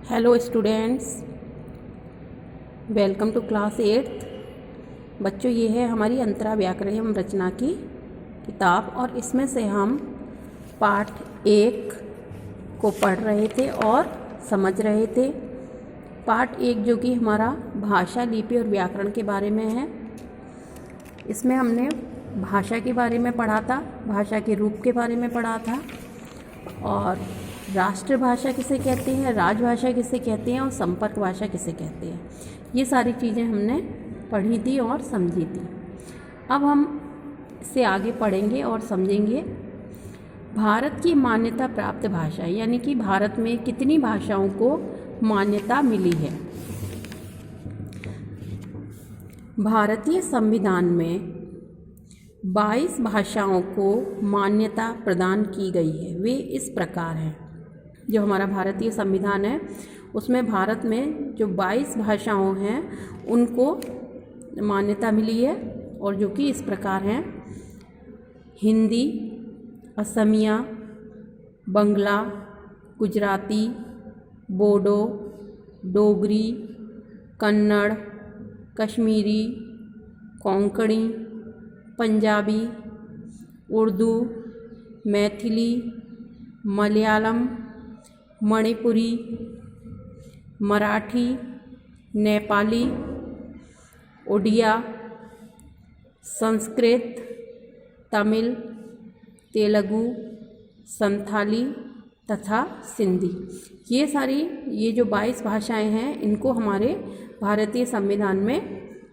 Hello students, welcome to class 8th। बच्चों, ये है हमारी अंतरा व्याकरण एवं रचना की किताब और इसमें से हम पाठ 1 को पढ़ रहे थे और समझ रहे थे। पाठ 1 जो कि हमारा भाषा, लिपि और व्याकरण के बारे में है। इसमें हमने भाषा के बारे में पढ़ा था, भाषा के रूप के बारे में पढ़ा था और राष्ट्रभाषा किसे कहते हैं, राजभाषा किसे कहते हैं और संपर्क भाषा किसे कहते हैं, ये सारी चीज़ें हमने पढ़ी थी और समझी थी। अब हम इससे आगे पढ़ेंगे और समझेंगे भारत की मान्यता प्राप्त भाषा, यानी कि भारत में कितनी भाषाओं को मान्यता मिली है। भारतीय संविधान में 22 भाषाओं को मान्यता प्रदान की गई है। वे इस प्रकार हैं। जो हमारा भारतीय संविधान है उसमें भारत में जो 22 भाषाओं हैं उनको मान्यता मिली है और जो कि इस प्रकार हैं: हिंदी, असमिया, बंगला, गुजराती, बोडो, डोगरी, कन्नड़, कश्मीरी, कोंकणी, पंजाबी, उर्दू, मैथिली, मलयालम, मणिपुरी, मराठी, नेपाली, उड़िया, संस्कृत, तमिल, तेलुगु, संथाली तथा सिंधी। ये जो 22 भाषाएं हैं इनको हमारे भारतीय संविधान में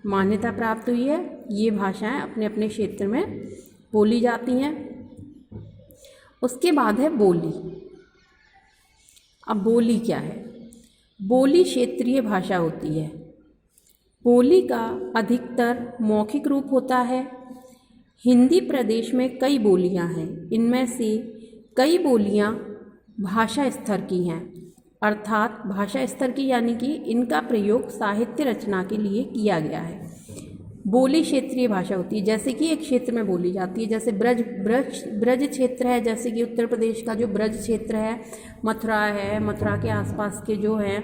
मान्यता प्राप्त हुई है। ये भाषाएं अपने अपने क्षेत्र में बोली जाती हैं। उसके बाद है बोली। अब बोली क्या है? बोली क्षेत्रीय भाषा होती है। बोली का अधिकतर मौखिक रूप होता है। हिंदी प्रदेश में कई बोलियां हैं। इनमें से कई बोलियां भाषा स्तर की हैं, अर्थात भाषा स्तर की, यानी कि इनका प्रयोग साहित्य रचना के लिए किया गया है। बोली क्षेत्रीय भाषा होती है, जैसे कि एक क्षेत्र में बोली जाती है। जैसे ब्रज क्षेत्र है, जैसे कि उत्तर प्रदेश का जो ब्रज क्षेत्र है, मथुरा है, मथुरा के आसपास के जो हैं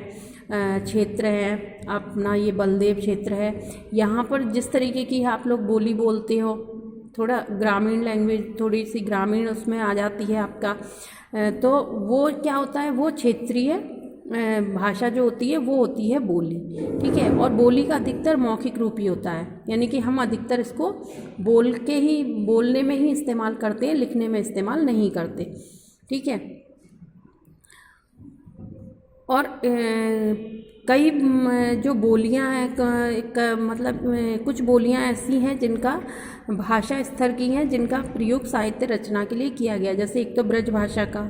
क्षेत्र हैं, अपना ये बलदेव क्षेत्र है। यहाँ पर जिस तरीके की आप लोग बोली बोलते हो, थोड़ा ग्रामीण लैंग्वेज, थोड़ी सी ग्रामीण उसमें आ जाती है आपका, तो वो क्या होता है, वो क्षेत्रीय भाषा जो होती है वो होती है बोली। ठीक है। और बोली का अधिकतर मौखिक रूप ही होता है, यानी कि हम अधिकतर इसको बोलने में ही इस्तेमाल करते हैं, लिखने में इस्तेमाल नहीं करते। ठीक है। और कई जो बोलियां हैं, मतलब कुछ बोलियां ऐसी हैं जिनका भाषा स्तर की हैं, जिनका प्रयोग साहित्य रचना के लिए किया गया। जैसे एक तो ब्रज भाषा का,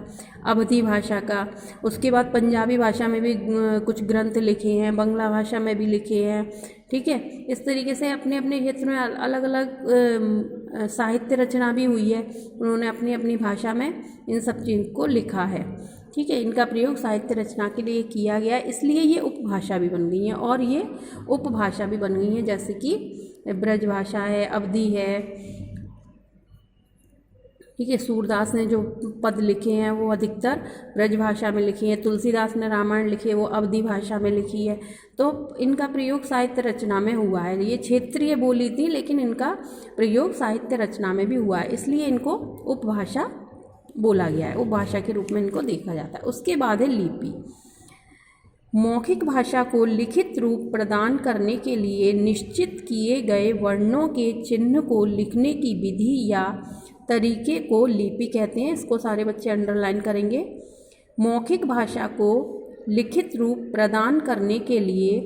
अवधी भाषा का, उसके बाद पंजाबी भाषा में भी कुछ ग्रंथ लिखे हैं, बंगला भाषा में भी लिखे हैं। ठीक है। इस तरीके से अपने अपने क्षेत्र में अलग अलग साहित्य रचना भी हुई है। उन्होंने अपनी अपनी भाषा में इन सब चीज़ को लिखा है। ठीक है। इनका प्रयोग साहित्य रचना के लिए किया गया है, इसलिए ये उपभाषा भी बन गई हैं और ये उपभाषा भी बन गई हैं। जैसे कि ब्रज भाषा है, अवधी है। ठीक है। सूरदास ने जो पद लिखे हैं वो अधिकतर ब्रज भाषा में लिखे हैं। तुलसीदास ने रामायण लिखी है, वो अवधी भाषा में लिखी है। तो इनका प्रयोग साहित्य रचना में हुआ है। ये क्षेत्रीय बोली थी, लेकिन इनका प्रयोग साहित्य रचना में भी हुआ है, इसलिए इनको उपभाषा बोला गया है। उपभाषा के रूप में इनको देखा जाता है। उसके बाद है लिपि। मौखिक भाषा को लिखित रूप प्रदान करने के लिए निश्चित किए गए वर्णों के चिन्ह को लिखने की विधि या तरीके को लिपि कहते हैं। इसको सारे बच्चे अंडरलाइन करेंगे। मौखिक भाषा को लिखित रूप प्रदान करने के लिए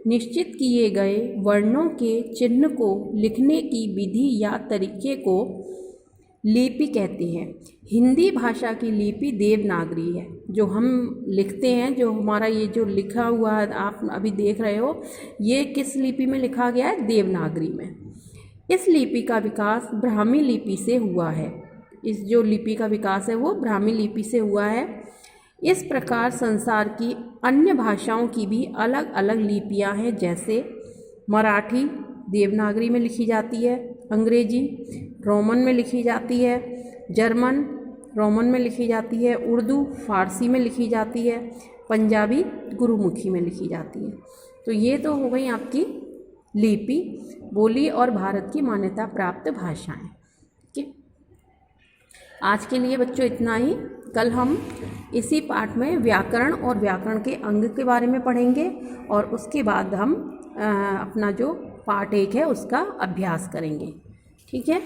निश्चित किए गए वर्णों के चिन्ह को लिखने की विधि या तरीके को लिपि कहते हैं। हिंदी भाषा की लिपि देवनागरी है। जो हम लिखते हैं, जो हमारा ये जो लिखा हुआ है आप अभी देख रहे हो, ये किस लिपि में लिखा गया है? देवनागरी में। इस लिपि का विकास ब्राह्मी लिपि से हुआ है। इस जो लिपि का विकास है वो ब्राह्मी लिपि से हुआ है। इस प्रकार संसार की अन्य भाषाओं की भी अलग अलग लिपियां हैं। जैसे मराठी देवनागरी में लिखी जाती है, अंग्रेजी रोमन में लिखी जाती है, जर्मन रोमन में लिखी जाती है, उर्दू फारसी में लिखी जाती है, पंजाबी गुरुमुखी में लिखी जाती है। तो ये तो हो गई आपकी लिपि, बोली और भारत की मान्यता प्राप्त भाषाएं। ठीक है, आज के लिए बच्चों इतना ही। कल हम इसी पाठ में व्याकरण और व्याकरण के अंग के बारे में पढ़ेंगे और उसके बाद हम अपना जो पाठ 1 है उसका अभ्यास करेंगे। ठीक है,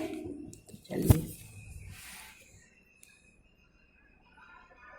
चलिए।